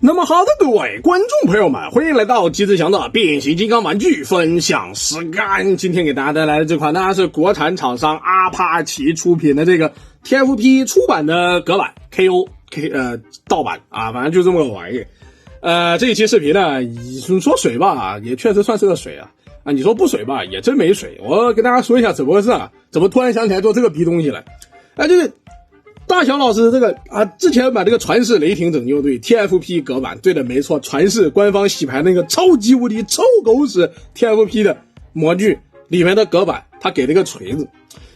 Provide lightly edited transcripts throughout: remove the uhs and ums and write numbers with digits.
那么好的各位观众朋友们，欢迎来到机智祥的变形金刚玩具分享时间。今天给大家带来的这款呢是国产厂商阿帕奇出品的这个 TFP 出版的隔版 KO 盗版啊，反正就这么个玩意。这一期视频呢，你说水吧，也确实算是个水啊。你说不水吧，也真没水。我跟大家说一下怎么回事啊？怎么突然想起来做这个逼东西来？就是大小老师这个之前把这个传世雷霆拯救队 TFP 隔版，对的没错，传世官方洗牌那个超级无敌臭狗屎 TFP 的模具里面的隔版，他给了个锤子。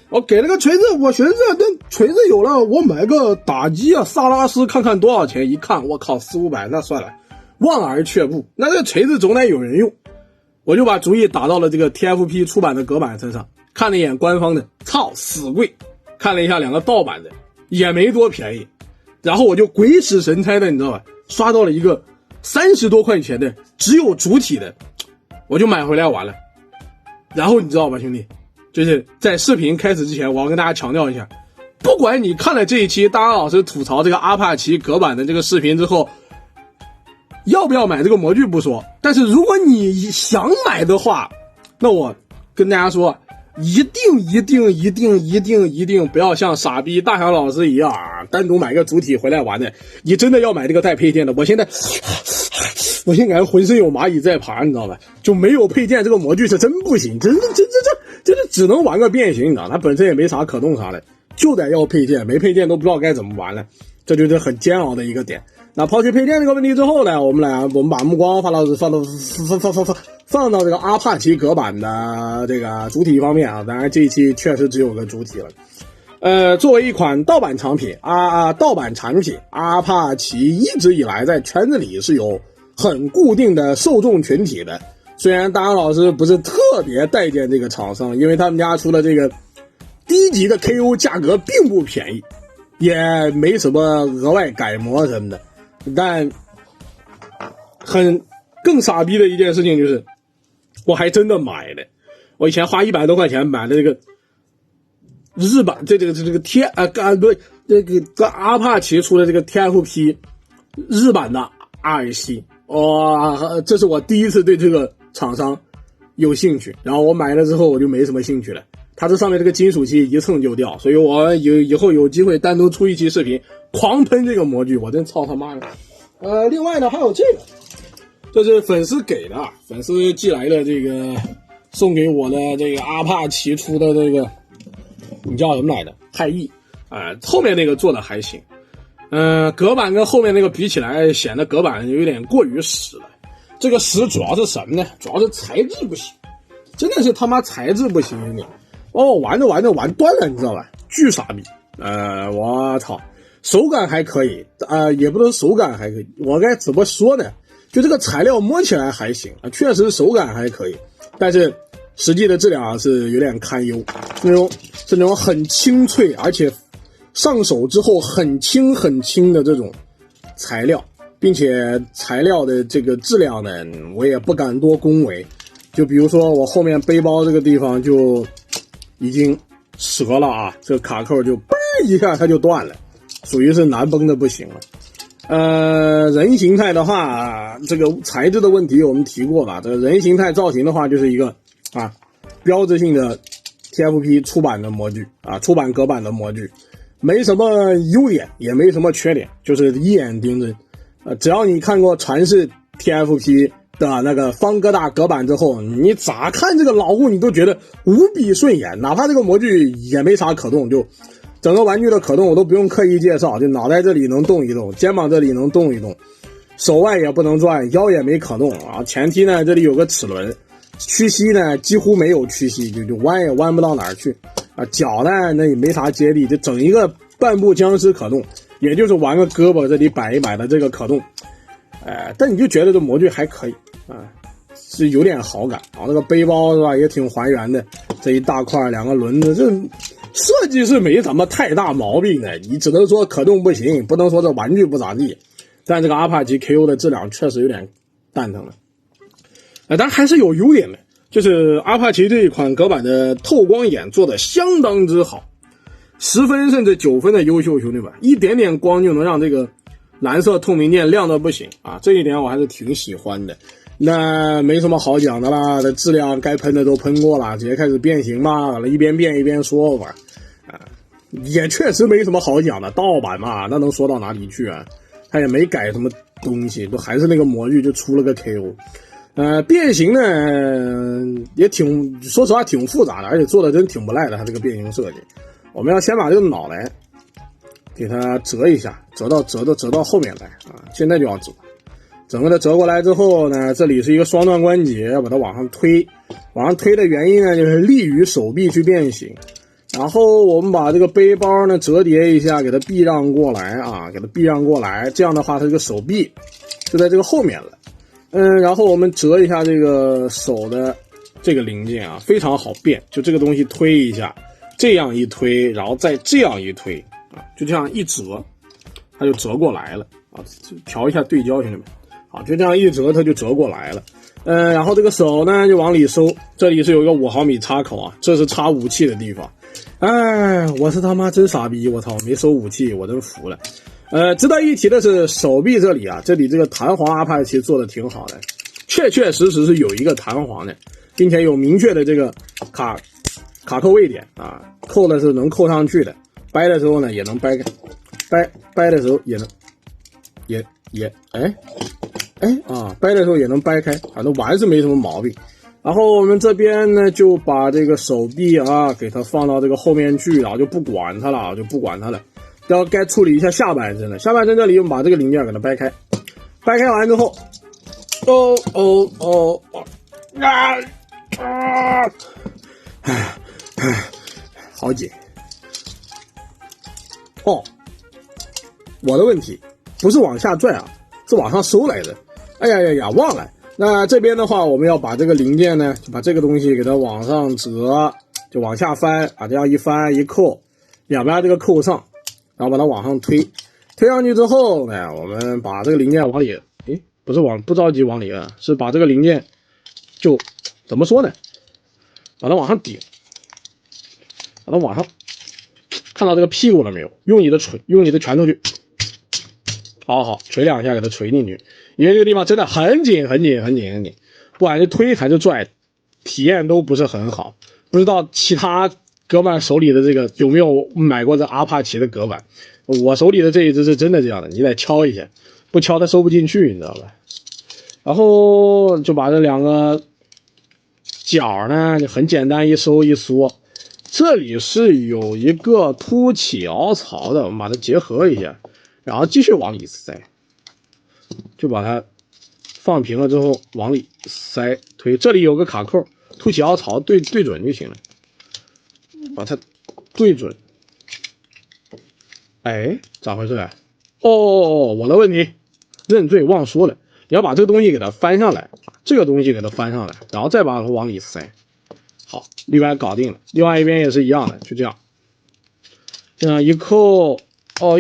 我给了个锤子，我寻思这锤子有了，我买个打击萨拉斯看看多少钱，一看我靠400-500，那算了，望而却步。那这锤子总得有人用，我就把主意打到了这个 TFP 出版的隔版身上，看了一眼官方的，操死贵，看了一下两个盗版的也没多便宜，然后我就鬼使神差的，你知道吧，刷到了一个30多块钱的只有主体的，我就买回来玩了。然后你知道吧兄弟，就是在视频开始之前，我要跟大家强调一下，不管你看了这一期大家老师吐槽这个阿帕奇隔版的这个视频之后要不要买这个模具不说，但是如果你想买的话，那我跟大家说，一定不要像傻逼大强老师一样单独买个主体回来玩的。你真的要买这个带配件的，我现在感觉浑身有蚂蚁在爬，你知道吧？就没有配件这个模具是真不行，真的只能玩个变形，你知道，它本身也没啥可动啥的，就得要配件，没配件都不知道该怎么玩了，这就是很煎熬的一个点。那抛弃配件这个问题之后呢，我们把目光放到这个阿帕奇隔版的这个主体方面啊。当然这一期确实只有个主体了。作为一款盗版产品阿帕奇一直以来在圈子里是有很固定的受众群体的。虽然大安老师不是特别待见这个厂商，因为他们家出的这个低级的 KO 价格并不便宜，也没什么额外改模什么的。但更傻逼的一件事情就是，我还真的买了。我以前花100多块钱买的这个日版这个阿帕奇出的这个 TFP 日版的 RC， 这是我第一次对这个厂商有兴趣。然后我买了之后我就没什么兴趣了，它这上面这个金属漆一蹭就掉，所以我以后有机会单独出一期视频狂喷这个模具，我真操他妈的。另外呢还有这个，这是粉丝给的，粉丝寄来的这个送给我的这个阿帕奇出的这个，你叫什么来的？太翼。后面那个做的还行。隔版跟后面那个比起来，显得隔版有点过于实了。这个实主要是什么呢？主要是材质不行，真的是他妈材质不行，兄弟。玩着断了，你知道吧？巨傻逼。我操，手感还可以，也不能手感还可以，我该怎么说呢？就这个材料摸起来还行，确实手感还可以，但是实际的质量是有点堪忧，是那种很清脆，而且上手之后很轻的这种材料，并且材料的这个质量呢，我也不敢多恭维。就比如说我后面背包这个地方就已经折了啊，这个卡扣就嘣一下它就断了，属于是难崩的不行了。人形态的话，这个材质的问题我们提过吧。这个人形态造型的话，就是一个标志性的 TFP 出版的模具出版隔版的模具，没什么优点，也没什么缺点，就是一眼定真。只要你看过传世 TFP 的那个方哥大隔版之后，你咋看这个老物你都觉得无比顺眼，哪怕这个模具也没啥可动，就整个玩具的可动我都不用刻意介绍，就脑袋这里能动一动，肩膀这里能动一动，手腕也不能转，腰也没可动前踢呢这里有个齿轮，屈膝呢几乎没有屈膝，就弯也弯不到哪儿去脚呢那也没啥接力，就整一个半步僵尸可动，也就是玩个胳膊这里摆一摆的这个可动。但你就觉得这模具还可以是有点好感那个背包是吧也挺还原的，这一大块两个轮子，这设计是没什么太大毛病的，你只能说可动不行，不能说这玩具不咋地。但这个阿帕奇 KO 的质量确实有点蛋疼了。但还是有优点的，就是阿帕奇这一款隔版的透光眼做的相当之好，10分甚至9分的优秀，兄弟们，一点点光就能让这个蓝色透明键亮的不行啊，这一点我还是挺喜欢的。那没什么好讲的啦，这质量该喷的都喷过了，直接开始变形嘛，一边变一边说吧。也确实没什么好讲的，盗版嘛，那能说到哪里去啊？他也没改什么东西，都还是那个模具，就出了个 KO。变形呢也挺，说实话挺复杂的，而且做的真挺不赖的，它这个变形设计。我们要先把这个脑袋给它折一下，折到后面来啊！现在就要折，整个的折过来之后呢，这里是一个双段关节，要把它往上推。往上推的原因呢，就是利于手臂去变形。然后我们把这个背包呢折叠一下，给它避让过来啊，给它避让过来。这样的话，它这个手臂就在这个后面了。然后我们折一下这个手的这个零件啊，非常好变，就这个东西推一下，这样一推，然后再这样一推啊，就这样一折，它就折过来了啊。调一下对焦，兄弟们，好，就这样一折，它就折过来了。然后这个手呢就往里收，这里是有一个5毫米插口啊，这是插武器的地方。我是他妈真傻逼，我操，没收武器，我真服了。值得一提的是手臂这里啊，这里这个弹簧阿帕奇做的挺好的，确实是有一个弹簧的，并且有明确的这个卡扣位点啊，扣的是能扣上去的，掰的时候呢也能掰开，掰的时候也能掰的时候也能掰开，反正玩是没什么毛病。然后我们这边呢就把这个手臂啊给它放到这个后面去，然后就不管它了，要该处理一下下半身了。下半身这里我们把这个零件给它掰开，掰开完之后，好紧。我的问题不是往下拽啊，是往上收来的。忘了。那这边的话，我们要把这个零件呢，就把这个东西给它往上折，就往下翻啊，这样一翻一扣，两边这个扣上，然后把它往上推，推上去之后呢，我们把这个零件往里，不着急往里啊，是把这个零件就怎么说呢，把它往上顶，把它往上，看到这个屁股了没有？用你的拳头去，好捶两下，给它捶进去。因为这个地方真的很紧，不管是推还是拽，体验都不是很好。不知道其他哥们手里的这个有没有买过这阿帕奇的隔板？我手里的这一只是真的这样的，你得敲一下，不敲它收不进去，你知道吧？然后就把这两个角呢，就很简单一收一缩，这里是有一个凸起凹槽的，我们把它结合一下，然后继续往里塞。就把它放平了之后往里塞推，这里有个卡扣，凸起凹槽对准就行了，把它对准。咋回事啊？我的问题，认罪忘说了，你要把这个东西给它翻上来，然后再把它往里塞。好，另外搞定了，另外一边也是一样的，就这样一扣，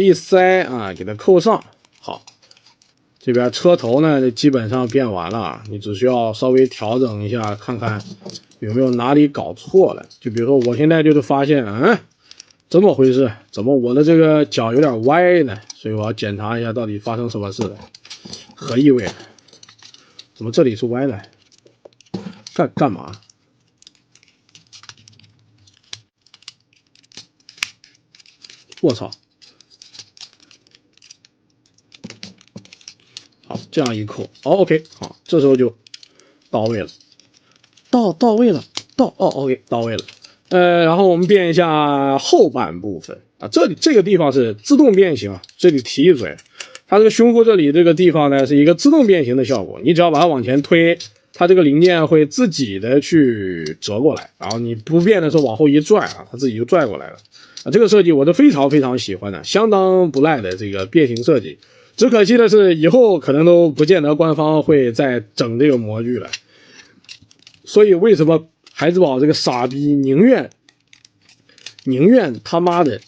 一塞啊，给它扣上。好。这边车头呢基本上变完了，你只需要稍微调整一下，看看有没有哪里搞错了。就比如说我现在就是发现，怎么回事？怎么我的这个脚有点歪呢？所以我要检查一下到底发生什么事了。何意味？怎么这里是歪的？干嘛？我操！好，这样一扣，OK， 好，这时候就到位了，到位了，OK， 到位了。然后我们变一下后半部分啊，这个地方是自动变形啊，这里提一嘴，它这个胸部这里这个地方呢是一个自动变形的效果，你只要把它往前推，它这个零件会自己的去折过来，然后你不变的时候往后一拽啊，它自己就拽过来了啊。这个设计我是非常喜欢的，相当不赖的这个变形设计。只可惜的是，以后可能都不见得官方会再整这个模具了。所以为什么孩之宝这个傻逼宁愿他妈的，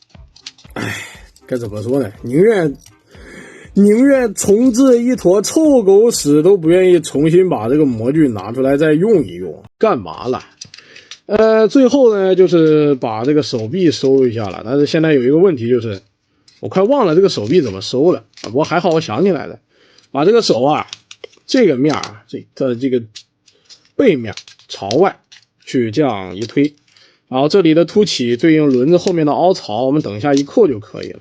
该怎么说呢？宁愿重置一坨臭狗屎，都不愿意重新把这个模具拿出来再用一用，干嘛了？最后呢，就是把这个手臂收一下了。但是现在有一个问题，就是我快忘了这个手臂怎么收了啊，不过还好我想起来了，把这个手啊，这个面啊，它的这个背面朝外去这样一推，然后这里的凸起对应轮子后面的凹槽，我们等一下一扣就可以了。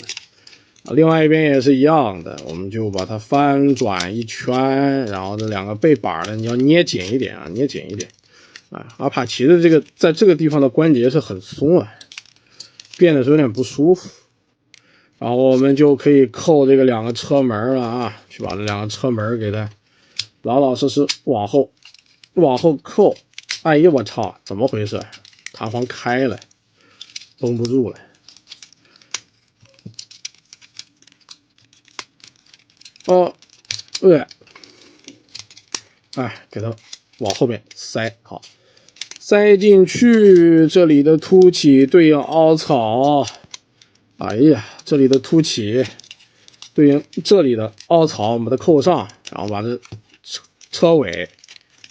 另外一边也是一样的，我们就把它翻转一圈，然后这两个背板呢，你要捏紧一点啊，捏紧一点。阿帕奇的这个在这个地方的关节是很松啊，变得是有点不舒服。然后我们就可以扣这个两个车门了啊，去把这两个车门给它老老实实往后扣。哎呀，我操，怎么回事？弹簧开了，绷不住了。给它往后面塞，好，塞进去，这里的凸起对应凹槽，哎呀，这里的凸起对应这里的凹槽，我们把它扣上，然后把这车尾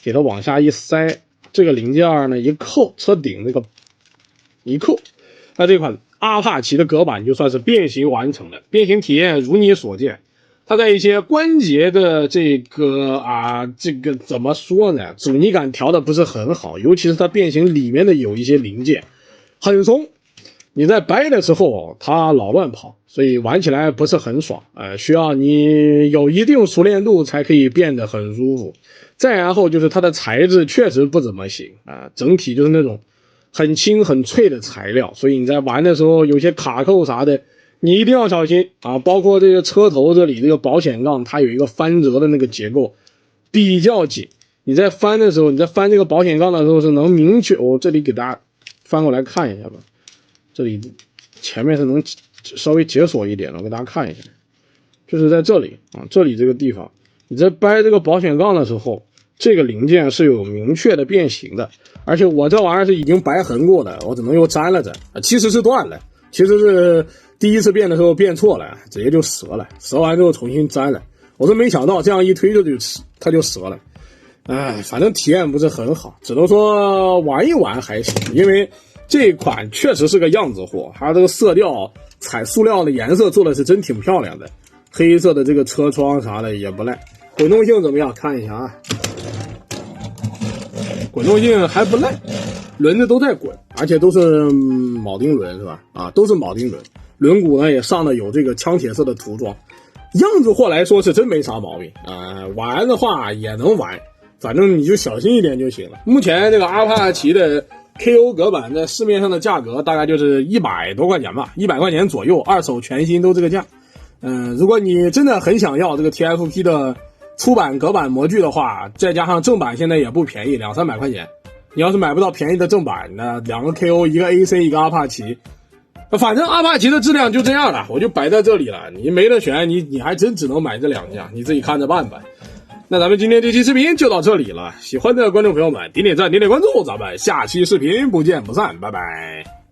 给它往下一塞，这个零件呢一扣，车顶这个一扣，那这款阿帕奇的隔板就算是变形完成了。变形体验如你所见，它在一些关节的这个怎么说呢，阻尼感调的不是很好，尤其是它变形里面的有一些零件很松，你在掰的时候它老乱跑，所以玩起来不是很爽，需要你有一定熟练度才可以变得很舒服。再然后就是它的材质确实不怎么行整体就是那种很轻很脆的材料，所以你在玩的时候有些卡扣啥的你一定要小心啊！包括这个车头这里这个保险杠，它有一个翻折的那个结构比较紧，你在翻的时候，你在翻这个保险杠的时候是能明确，我这里给大家翻过来看一下吧，这里前面是能稍微解锁一点的，我给大家看一下，就是在这里啊，这里这个地方，你在掰这个保险杠的时候，这个零件是有明确的变形的，而且我这玩意儿是已经掰痕过的，我只能又粘了粘，其实是断了，其实是第一次变的时候变错了，直接就折了，折完之后重新粘了，我都没想到这样一推它就折了，反正体验不是很好，只能说玩一玩还行，因为这款确实是个样子货，它这个色调彩塑料的颜色做的是真挺漂亮的，黑色的这个车窗啥的也不赖，滚动性怎么样？看一下啊，滚动性还不赖，轮子都在滚，而且都是铆钉轮是吧？都是铆钉轮，轮毂呢也上的有这个枪铁色的涂装，样子货来说是真没啥毛病玩的话也能玩，反正你就小心一点就行了。目前这个阿帕奇的 KO 隔板在市面上的价格大概就是100多块钱吧，100块钱左右，二手全新都这个价。如果你真的很想要这个 TFP 的出版隔板模具的话，再加上正版现在也不便宜，200-300块钱。你要是买不到便宜的正版，那两个 KO， 一个 AC， 一个阿帕奇，反正阿帕奇的质量就这样了，我就摆在这里了。你没得选，你还真只能买这两样，你自己看着办吧。那咱们今天这期视频就到这里了，喜欢的观众朋友们点点赞，点点关注，咱们下期视频不见不散，拜拜。